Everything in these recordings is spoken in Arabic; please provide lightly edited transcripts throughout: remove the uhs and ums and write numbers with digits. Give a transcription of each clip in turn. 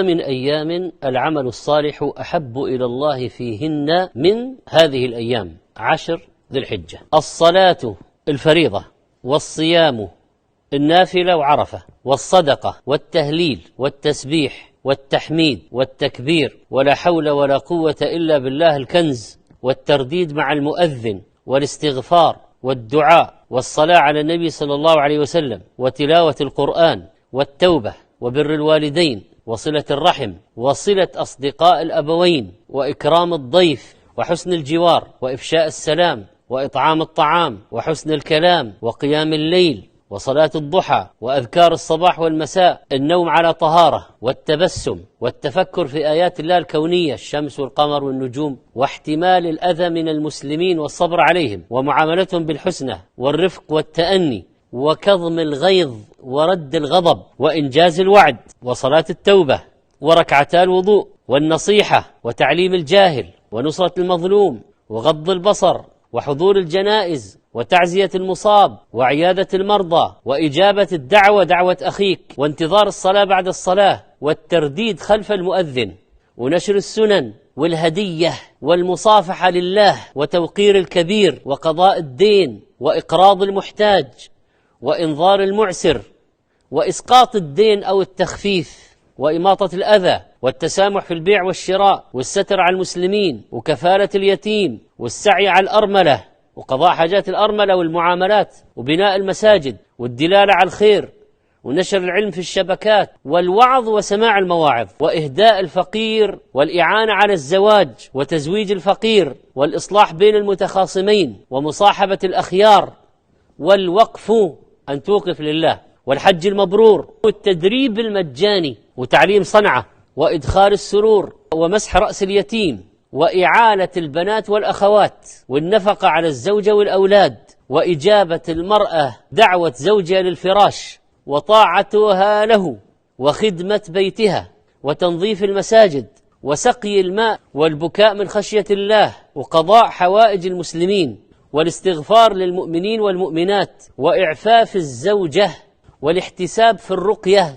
من أيام العمل الصالح أحب إلى الله فيهن من هذه الأيام 10 ذي الحجة: الصلاة الفريضة، والصيام النافلة وعرفة، والصدقة، والتهليل، والتسبيح، والتحميد، والتكبير، ولا حول ولا قوة إلا بالله الكنز، والترديد مع المؤذن، والاستغفار، والدعاء، والصلاة على النبي صلى الله عليه وسلم، وتلاوة القرآن، والتوبة، وبر الوالدين، وصلة الرحم، وصلة أصدقاء الأبوين، وإكرام الضيف، وحسن الجوار، وإفشاء السلام، وإطعام الطعام، وحسن الكلام، وقيام الليل، وصلاة الضحى، وأذكار الصباح والمساء، النوم على طهارة، والتبسم، والتفكر في آيات الله الكونية، الشمس والقمر والنجوم، واحتمال الأذى من المسلمين والصبر عليهم، ومعاملتهم بالحسنى والرفق والتأني، وكظم الغيظ ورد الغضب، وإنجاز الوعد، وصلاة التوبة، وركعتا الوضوء، والنصيحة، وتعليم الجاهل، ونصرة المظلوم، وغض البصر، وحضور الجنائز، وتعزية المصاب، وعيادة المرضى، وإجابة الدعوة دعوة أخيك، وانتظار الصلاة بعد الصلاة، والترديد خلف المؤذن، ونشر السنن، والهدية، والمصافحة لله، وتوقير الكبير، وقضاء الدين، وإقراض المحتاج، وإنظار المعسر، وإسقاط الدين أو التخفيف، وإماطة الأذى، والتسامح في البيع والشراء، والستر على المسلمين، وكفالة اليتيم، والسعي على الأرملة، وقضاء حاجات الأرملة، والمعاملات، وبناء المساجد، والدلالة على الخير، ونشر العلم في الشبكات، والوعظ وسماع المواعظ، وإهداء الفقير، والإعانة على الزواج وتزويج الفقير، والإصلاح بين المتخاصمين، ومصاحبة الأخيار، والوقف أن توقف لله، والحج المبرور، والتدريب المجاني، وتعليم صنعة، وإدخال السرور، ومسح رأس اليتيم، وإعالة البنات والأخوات، والنفقة على الزوجة والأولاد، وإجابة المرأة دعوة زوجها للفراش، وطاعتها له، وخدمة بيتها، وتنظيف المساجد، وسقي الماء، والبكاء من خشية الله، وقضاء حوائج المسلمين، والاستغفار للمؤمنين والمؤمنات، وإعفاف الزوجة، والاحتساب في الرقية،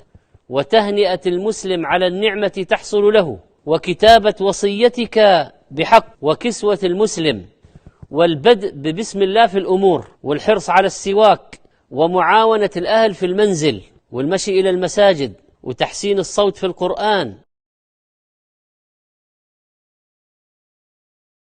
وتهنئة المسلم على النعمة تحصل له، وكتابة وصيتك بحق، وكسوة المسلم، والبدء ببسم الله في الأمور، والحرص على السواك، ومعاونة الأهل في المنزل، والمشي إلى المساجد، وتحسين الصوت في القرآن.